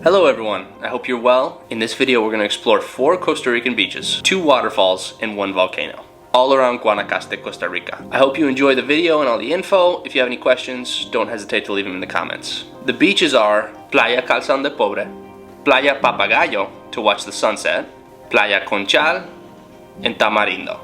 Hello everyone, I hope you're well. In this video we're going to explore 4 Costa Rican beaches, 2 waterfalls, and 1 volcano, all around Guanacaste, Costa Rica. I hope you enjoy the video and all the info. If you have any questions, don't hesitate to leave them in the comments. The beaches are Playa Calzón de Pobre, Playa Papagayo to watch the sunset, Playa Conchal, and Tamarindo.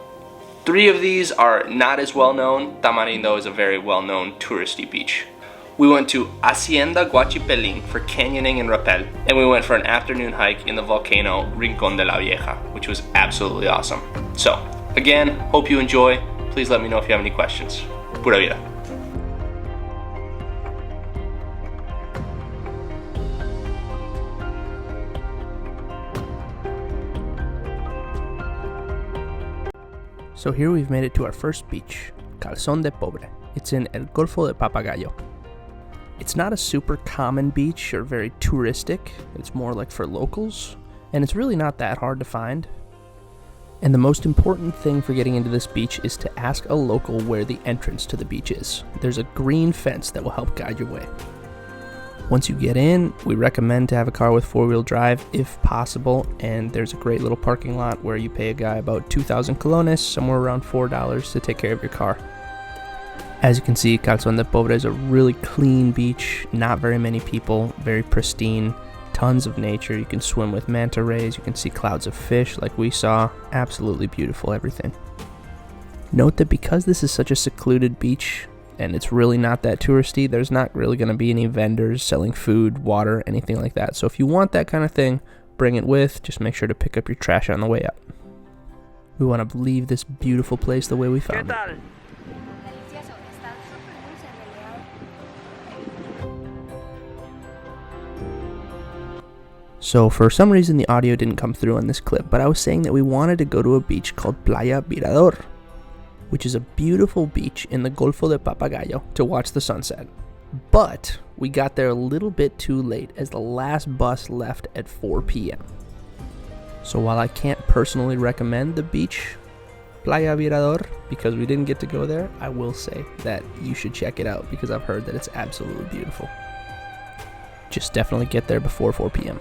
3 of these are not as well known. Tamarindo is a very well known touristy beach. We went to Hacienda Guachipelín for canyoning and rappel, and we went for an afternoon hike in the volcano Rincón de la Vieja, which was absolutely awesome. So, again, hope you enjoy. Please let me know if you have any questions. Pura vida. So here we've made it to our first beach, Calzón de Pobre. It's in El Golfo de Papagayo. It's not a super common beach or very touristic. It's more like for locals, and it's really not that hard to find. And the most important thing for getting into this beach is to ask a local where the entrance to the beach is. There's a green fence that will help guide your way. Once you get in, we recommend to have a car with 4-wheel drive if possible, and there's a great little parking lot where you pay a guy about 2,000 colones, somewhere around $4, to take care of your car. As you can see, Calzón de Pobre is a really clean beach, not very many people, very pristine, tons of nature. You can swim with manta rays, you can see clouds of fish like we saw. Absolutely beautiful, everything. Note that because this is such a secluded beach, and it's really not that touristy, there's not really going to be any vendors selling food, water, anything like that. So if you want that kind of thing, bring it with. Just make sure to pick up your trash on the way up. We want to leave this beautiful place the way we found it. So for some reason the audio didn't come through on this clip, but I was saying that we wanted to go to a beach called Playa Mirador, which is a beautiful beach in the Golfo de Papagayo to watch the sunset. But we got there a little bit too late as the last bus left at 4 p.m. So while I can't personally recommend the beach, Playa Mirador, because we didn't get to go there, I will say that you should check it out because I've heard that it's absolutely beautiful. Just definitely get there before 4 p.m.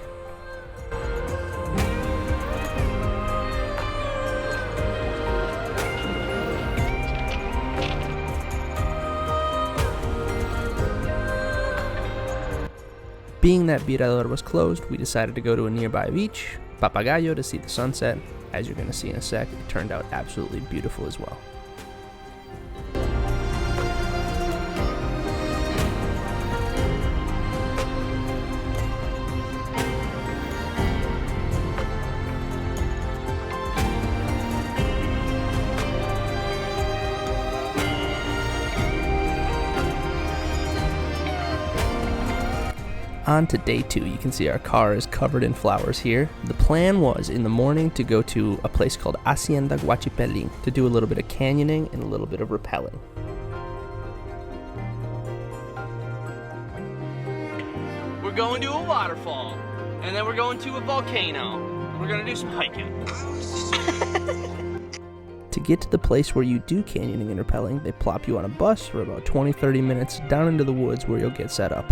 Being that Mirador was closed, we decided to go to a nearby beach, Papagayo, to see the sunset. As you're going to see in a sec, it turned out absolutely beautiful as well. On to day 2. You can see our car is covered in flowers here. The plan was in the morning to go to a place called Hacienda Guachipelín to do a little bit of canyoning and a little bit of rappelling. We're going to a waterfall, and then we're going to a volcano. We're going to do some hiking. To get to the place where you do canyoning and rappelling, they plop you on a bus for about 20-30 minutes down into the woods where you'll get set up.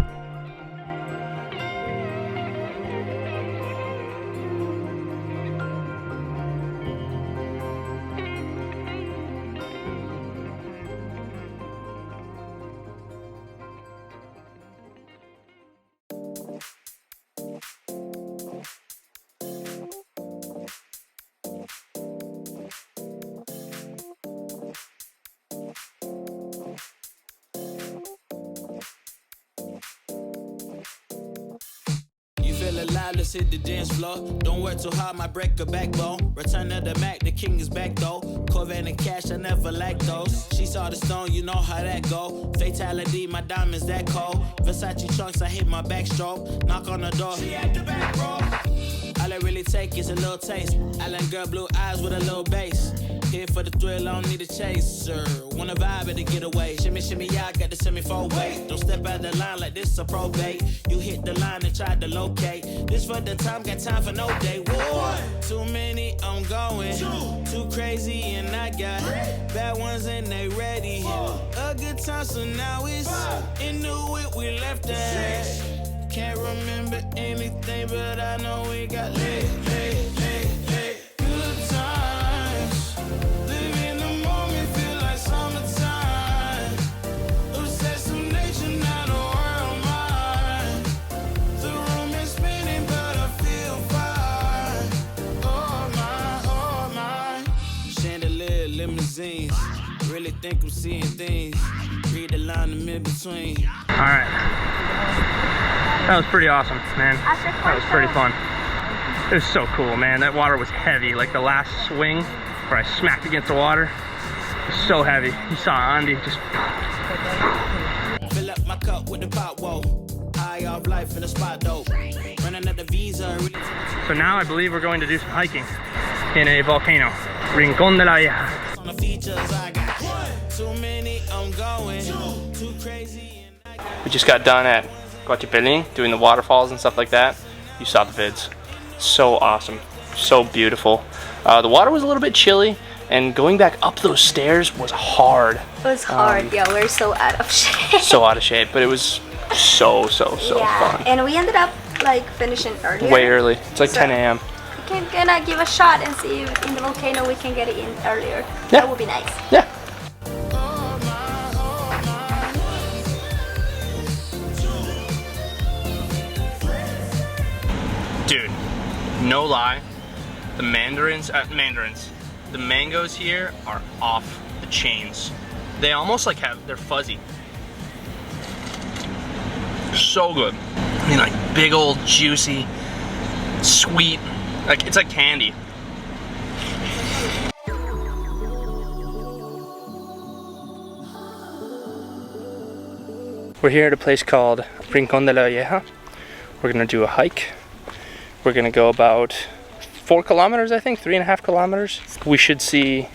Feel alive, let's hit the dance floor. Don't work too hard, might break a backbone. Return of the Mac, the king is back though. Corvette and cash, I never lack those. She saw the stone, you know how that go. Fatality, my diamonds that cold. Versace trunks, I hit my backstroke. Knock on the door, she at the back, bro. All I really take is a little taste. Island girl, blue eyes with a little bass. Here for the thrill, I don't need a chaser. Wanna vibe at the getaway. Shimmy, shimmy, yeah, I got the semi-four way. Don't step out the line like this a probate. You hit the line and try to locate. This for the time, got time for no day. One, too many, I'm going. Too crazy and I got bad ones and they ready. A good time, so now it's into it, we left that. can't remember anything, but I know we got lit. Good times. Live in the moment, feel like summertime. Obsessed with nature, not a world mine. The room is spinning, but I feel fine. Oh my. Chandelier, limousines. Really think I'm seeing things. Read the line in between. Alright. That was pretty awesome, man. That was pretty fun. It was so cool, man. That water was heavy. Like the last swing where I smacked against the water, it was so heavy. You saw Andy just... Fill up my cup with the pot, whoa. High off life in the spot, though. Running at the visa. So now I believe we're going to do some hiking in a volcano. Rincón de la Vieja. On the features I got. Too many, I'm going. Too crazy. We just got done at Coachipelín doing the waterfalls and stuff like that. You saw the vids. So awesome. So beautiful. The water was a little bit chilly, and going back up those stairs was hard. It was hard, yeah, we're so out of shape. So out of shape, but it was so yeah, fun. and we ended up like finishing earlier. Way early. It's like So- 10 a.m. We can gonna give a shot and see if in the volcano we can get it in earlier. Yeah. That would be nice. Yeah. Dude, no lie, the the mangoes here are off the chains. They almost like they're fuzzy. So good. I mean, like big old juicy, sweet, like it's like candy. We're here at a place called Rincón de la Vieja. We're gonna do a hike. We're gonna go about 4 kilometers, I think, 3.5 kilometers. We should see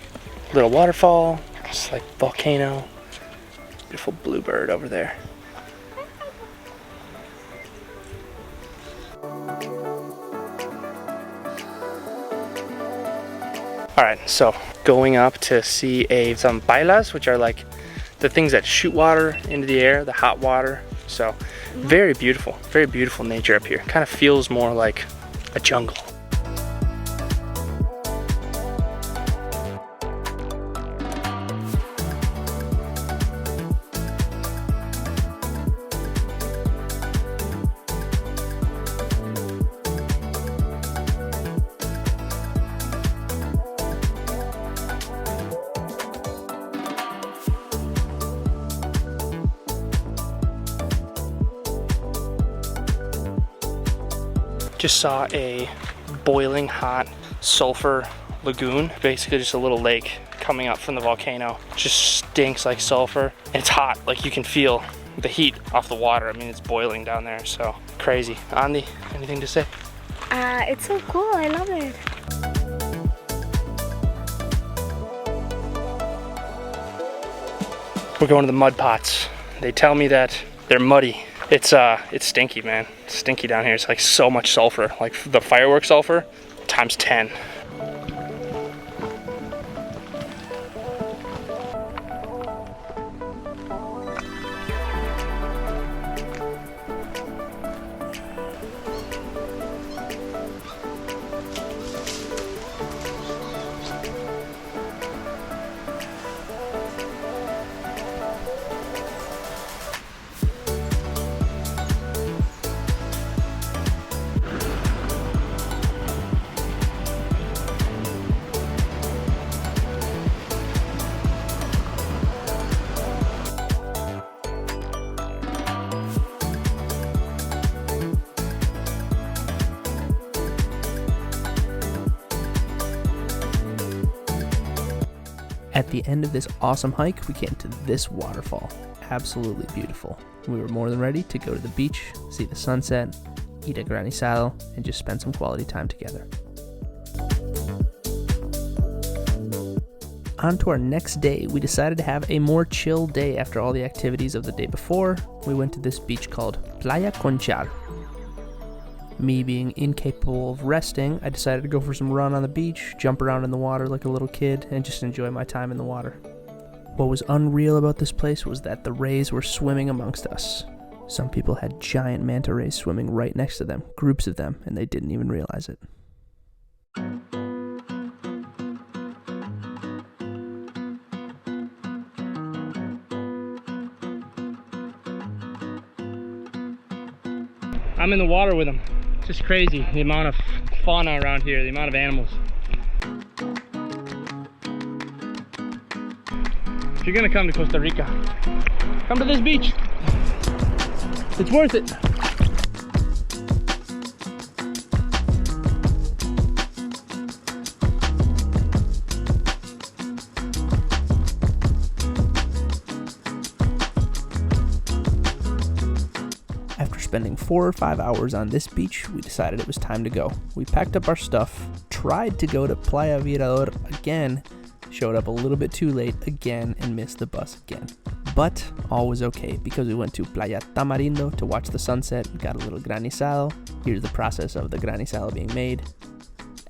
a little waterfall, just like volcano. Beautiful bluebird over there. All right, so going up to see some bailas, which are like the things that shoot water into the air, the hot water. So very beautiful nature up here. Kind of feels more like a jungle. Just saw a boiling hot sulfur lagoon, basically just a little lake coming up from the volcano. Just stinks like sulfur, and it's hot, like you can feel the heat off the water. I mean, it's boiling down there, so crazy. Andy, anything to say? It's so cool, I love it. We're going to the mud pots. They tell me that they're muddy. It's stinky, man. It's stinky down here. It's like so much sulfur, like the fireworks sulfur times 10. At the end of this awesome hike, we came to this waterfall. Absolutely beautiful. We were more than ready to go to the beach, see the sunset, eat a granizado, and just spend some quality time together. On to our next day, we decided to have a more chill day after all the activities of the day before. We went to this beach called Playa Conchal. Me being incapable of resting, I decided to go for some run on the beach, jump around in the water like a little kid, and just enjoy my time in the water. What was unreal about this place was that the rays were swimming amongst us. Some people had giant manta rays swimming right next to them, groups of them, and they didn't even realize it. I'm in the water with them. It's just crazy, the amount of fauna around here, the amount of animals. If you're gonna come to Costa Rica, come to this beach. It's worth it. After spending 4 or 5 hours on this beach, we decided it was time to go. We packed up our stuff, tried to go to Playa Virador again, showed up a little bit too late again, and missed the bus again. But all was okay because we went to Playa Tamarindo to watch the sunset and got a little granizado. Here's the process of the granizado being made.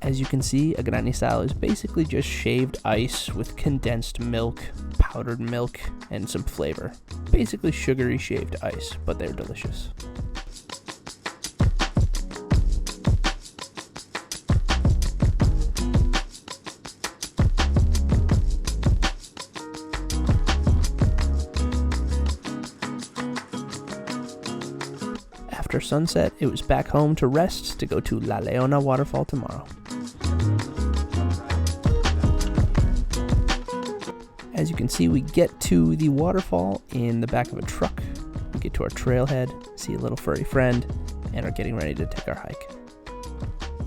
As you can see, a granizado is basically just shaved ice with condensed milk, powdered milk, and some flavor. Basically sugary shaved ice, but they're delicious. After sunset, it was back home to rest to go to La Leona waterfall tomorrow. As you can see, we get to the waterfall in the back of a truck. We get to our trailhead, see a little furry friend, and are getting ready to take our hike.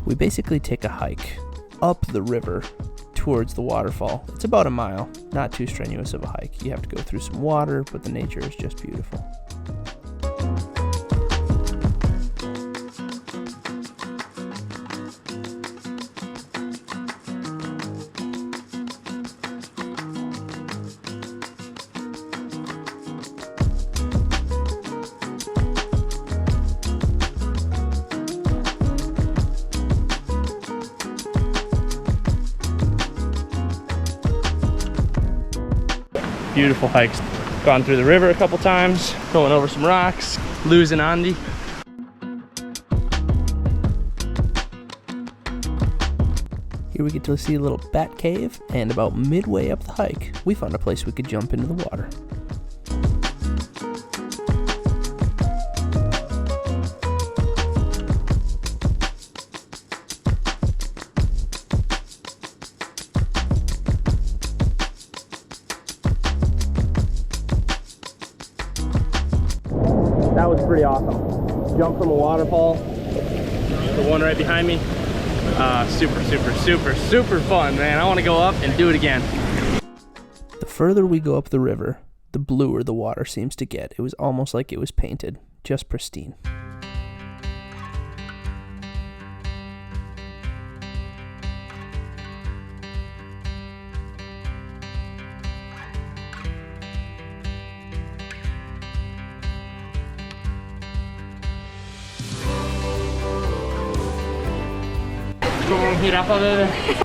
We basically take a hike up the river towards the waterfall. It's about a mile, not too strenuous of a hike. You have to go through some water, but the nature is just beautiful. Beautiful hikes. Gone through the river a couple times, going over some rocks, losing Andy. Here we get to see a little bat cave, and about midway up the hike, we found a place we could jump into the water. That was pretty awesome. Jump from a waterfall, the one right behind me. Super fun, man. I want to go up and do it again. The further we go up the river, the bluer the water seems to get. It was almost like it was painted, just pristine. Jirafa, bebé.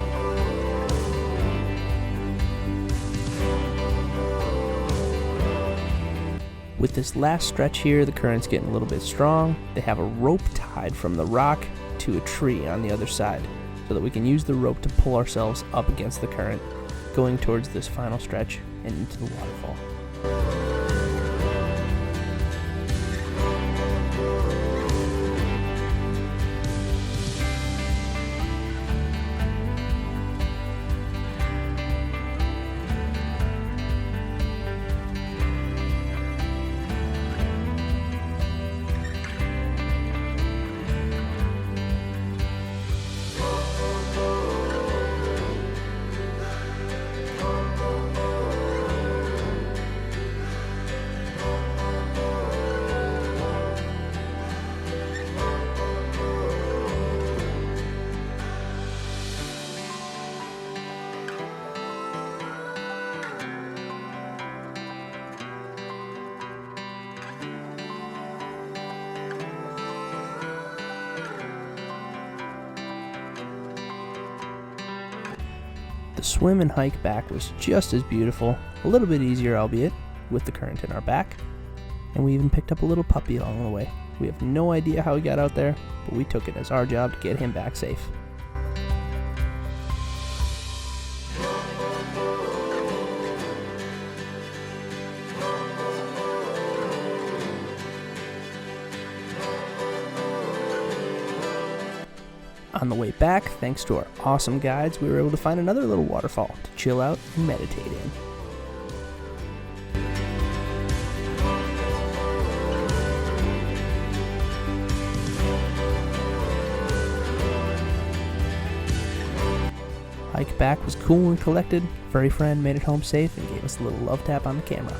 With this last stretch here, the current's getting a little bit strong. They have a rope tied from the rock to a tree on the other side so that we can use the rope to pull ourselves up against the current, going towards this final stretch and into the waterfall. The swim and hike back was just as beautiful, a little bit easier albeit, with the current in our back. And we even picked up a little puppy along the way. We have no idea how he got out there, but we took it as our job to get him back safe. On the way back, thanks to our awesome guides, we were able to find another little waterfall to chill out and meditate in. Hike back was cool and collected. Furry friend made it home safe and gave us a little love tap on the camera.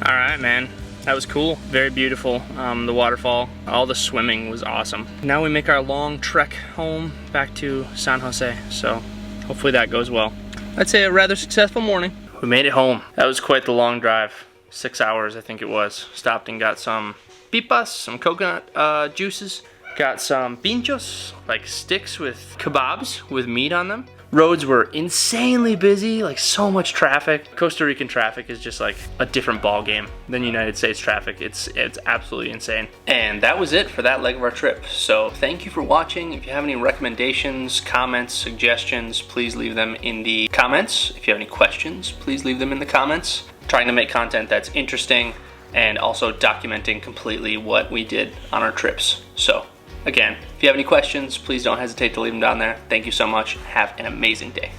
All right, man. That was cool, very beautiful. The waterfall, all the swimming was awesome. Now we make our long trek home back to San Jose, so hopefully that goes well. I'd say a rather successful morning. We made it home. That was quite the long drive, 6 hours I think it was. Stopped and got some pipas, some coconut juices. Got some pinchos, like sticks with kebabs with meat on them. Roads were insanely busy, like so much traffic. Costa Rican traffic is just like a different ball game than United States traffic. It's absolutely insane. And that was it for that leg of our trip. So thank you for watching. If you have any recommendations, comments, suggestions, please leave them in the comments. If you have any questions, please leave them in the comments. Trying to make content that's interesting and also documenting completely what we did on our trips. So again, if you have any questions, please don't hesitate to leave them down there. Thank you so much. Have an amazing day.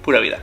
Pura vida.